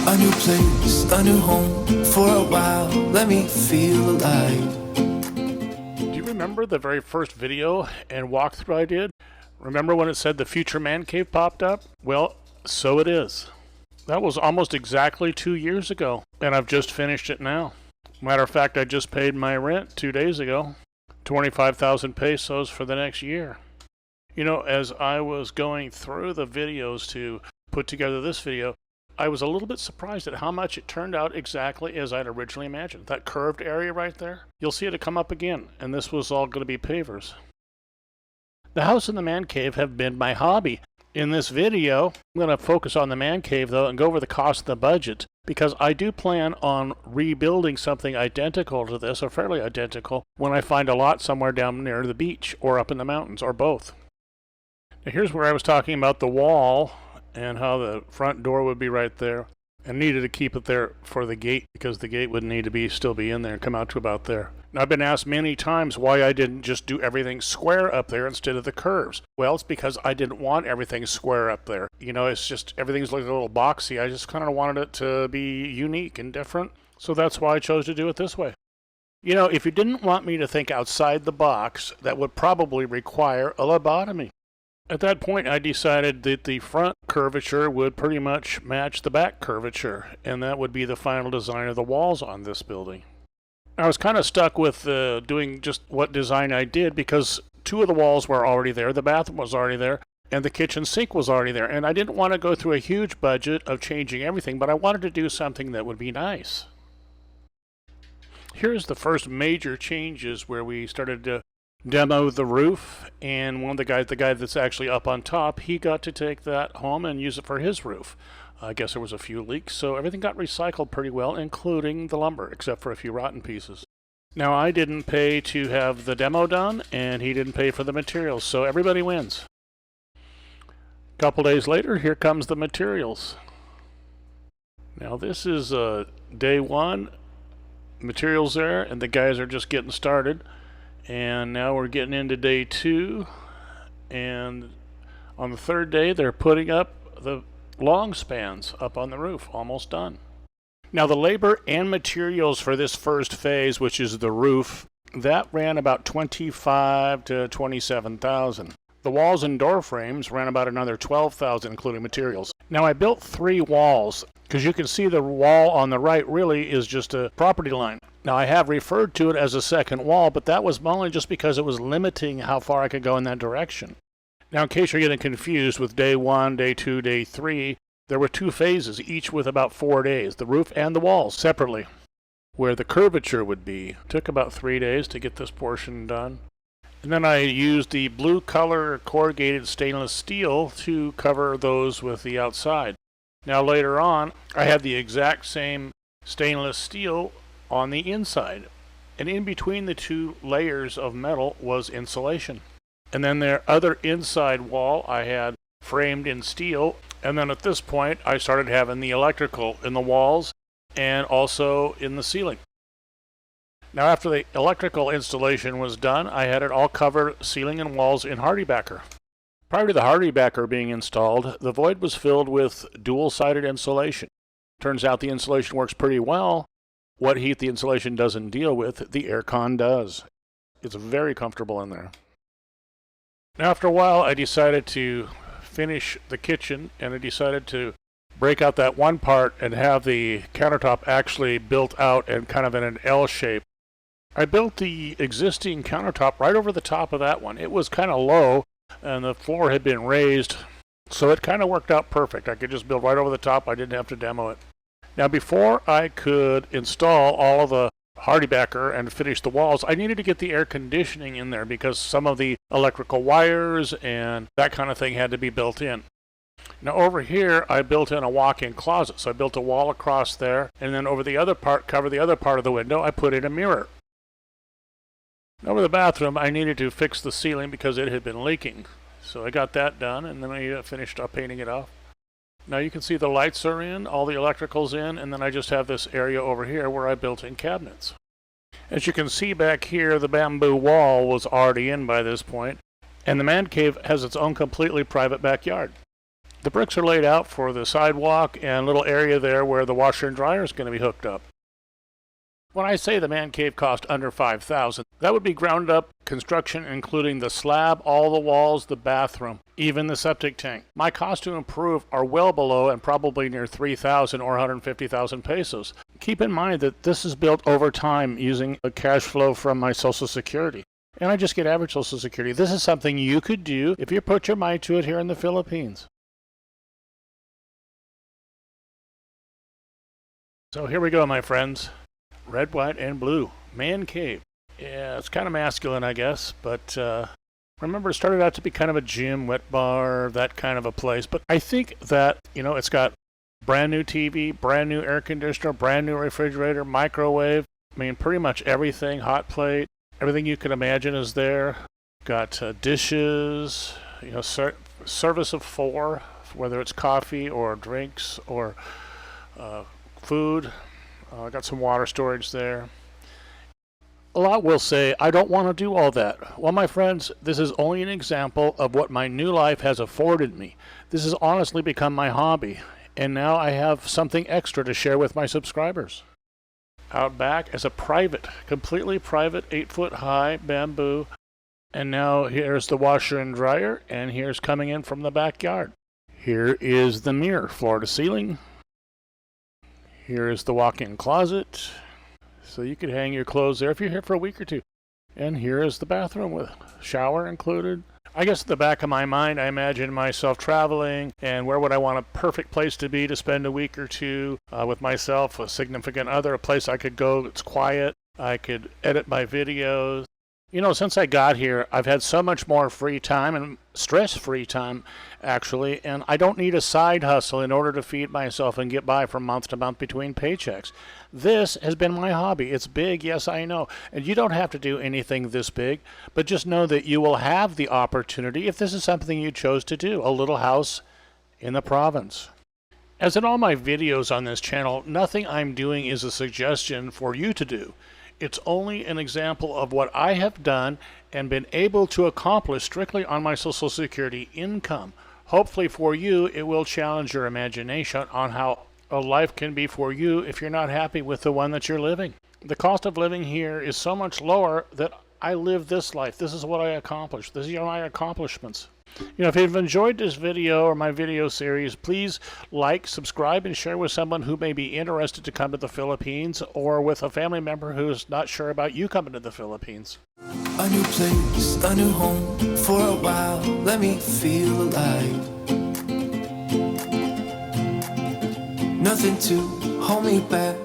A new place, a new home. For a while, let me feel alive. Do you remember the very first video and walkthrough I did? Remember when it said the future man cave popped up? Well, so it is. That was almost exactly 2 years ago, and I've just finished it now. Matter of fact, I just paid my rent 2 days ago. 25,000 pesos for the next year. You know, as I was going through the videos to put together this video, I was a little bit surprised at how much it turned out exactly as I'd originally imagined. That curved area right there, you'll see it come up again, and this was all going to be pavers. The house and the man cave have been my hobby. In this video, I'm going to focus on the man cave though and go over the cost and the budget, because I do plan on rebuilding something identical to this, or fairly identical, when I find a lot somewhere down near the beach or up in the mountains, or both. Now here's where I was talking about the wall and how the front door would be right there, and needed to keep it there for the gate because the gate would need to still be in there and come out to about there. Now, I've been asked many times why I didn't just do everything square up there instead of the curves. Well, it's because I didn't want everything square up there. You know, it's just everything's like a little boxy. I just kind of wanted it to be unique and different, so that's why I chose to do it this way. You know, if you didn't want me to think outside the box, that would probably require a lobotomy. At that point, I decided that the front curvature would pretty much match the back curvature, and that would be the final design of the walls on this building. I was kind of stuck with doing just what design I did because 2 of the walls were already there, the bathroom was already there, and the kitchen sink was already there, and I didn't want to go through a huge budget of changing everything, but I wanted to do something that would be nice. Here's the first major changes where we started to demo the roof, and one of the guy that's actually up on top, he got to take that home and use it for his roof. I guess there was a few leaks, so everything got recycled pretty well, including the lumber, except for a few rotten pieces. Now, I didn't pay to have the demo done, and he didn't pay for the materials, so everybody wins. A couple days later, here comes the materials. Now, this is day 1, materials there, and the guys are just getting started. And now we're getting into day 2, and on the 3rd day they're putting up the long spans up on the roof, almost done. Now the labor and materials for this first phase, which is the roof, that ran about 25 to 27,000. The walls and door frames ran about another 12,000, including materials. Now I built 3 walls, because you can see the wall on the right really is just a property line. Now I have referred to it as a second wall, but that was only just because it was limiting how far I could go in that direction. Now in case you're getting confused with day 1, day 2, day 3, there were 2 phases, each with about 4 days, the roof and the walls separately. Where the curvature would be, took about 3 days to get this portion done. And then I used the blue color corrugated stainless steel to cover those with the outside. Now later on, I had the exact same stainless steel on the inside, and in between the 2 layers of metal was insulation. And then the other inside wall I had framed in steel, and then at this point I started having the electrical in the walls and also in the ceiling. Now after the electrical installation was done, I had it all covered, ceiling and walls, in hardybacker. Prior to the hardybacker being installed, the void was filled with dual-sided insulation. Turns out the insulation works pretty well. What heat the insulation doesn't deal with, the aircon does. It's very comfortable in there. Now after a while, I decided to finish the kitchen, and I decided to break out that one part and have the countertop actually built out and kind of in an L shape. I built the existing countertop right over the top of that one. It was kind of low, and the floor had been raised, so it kind of worked out perfect. I could just build right over the top. I didn't have to demo it. Now before I could install all of the hardybacker and finish the walls, I needed to get the air conditioning in there because some of the electrical wires and that kind of thing had to be built in. Now over here I built in a walk-in closet, so I built a wall across there, and then over the other part, cover the other part of the window, I put in a mirror. Over the bathroom, I needed to fix the ceiling because it had been leaking. So I got that done, and then I finished up painting it off. Now you can see the lights are in, all the electrical's in, and then I just have this area over here where I built in cabinets. As you can see back here, the bamboo wall was already in by this point, and the man cave has its own completely private backyard. The bricks are laid out for the sidewalk and a little area there where the washer and dryer is going to be hooked up. When I say the man cave cost under $5,000, that would be ground up construction including the slab, all the walls, the bathroom, even the septic tank. My costs to improve are well below and probably near 3,000 or 150,000 pesos. Keep in mind that this is built over time using a cash flow from my Social Security. And I just get average Social Security. This is something you could do if you put your mind to it here in the Philippines. So here we go, my friends. Red, white, and blue. Man cave. Yeah, it's kind of masculine, I guess, but remember, it started out to be kind of a gym, wet bar, that kind of a place. But I think that, it's got brand new TV, brand new air conditioner, brand new refrigerator, microwave. I mean, pretty much everything, hot plate, everything you can imagine is there. Got dishes, service of 4, whether it's coffee or drinks or food. Got some water storage there. A lot will say, I don't want to do all that. Well, my friends, this is only an example of what my new life has afforded me. This has honestly become my hobby, and now I have something extra to share with my subscribers. Out back is a completely private 8-foot high bamboo, and now here's the washer and dryer, and here's coming in from the backyard. Here is the mirror, floor to ceiling. Here is the walk-in closet, so you could hang your clothes there if you're here for a week or two. And here is the bathroom with shower included. I guess in the back of my mind, I imagine myself traveling, and where would I want a perfect place to be to spend a week or two with myself, a significant other, a place I could go that's quiet. I could edit my videos. Since I got here, I've had so much more free time and stress-free time, actually, and I don't need a side hustle in order to feed myself and get by from month to month between paychecks. This has been my hobby. It's big, yes, I know, and you don't have to do anything this big, but just know that you will have the opportunity if this is something you chose to do, a little house in the province. As in all my videos on this channel, nothing I'm doing is a suggestion for you to do. It's only an example of what I have done and been able to accomplish strictly on my Social Security income. Hopefully for you, it will challenge your imagination on how a life can be for you if you're not happy with the one that you're living. The cost of living here is so much lower that I live this life. This is what I accomplished. These are my accomplishments. If you've enjoyed this video or my video series, please like, subscribe, and share with someone who may be interested to come to the Philippines or with a family member who's not sure about you coming to the Philippines. A new place, a new home. For a while, let me feel alive. Nothing to hold me back.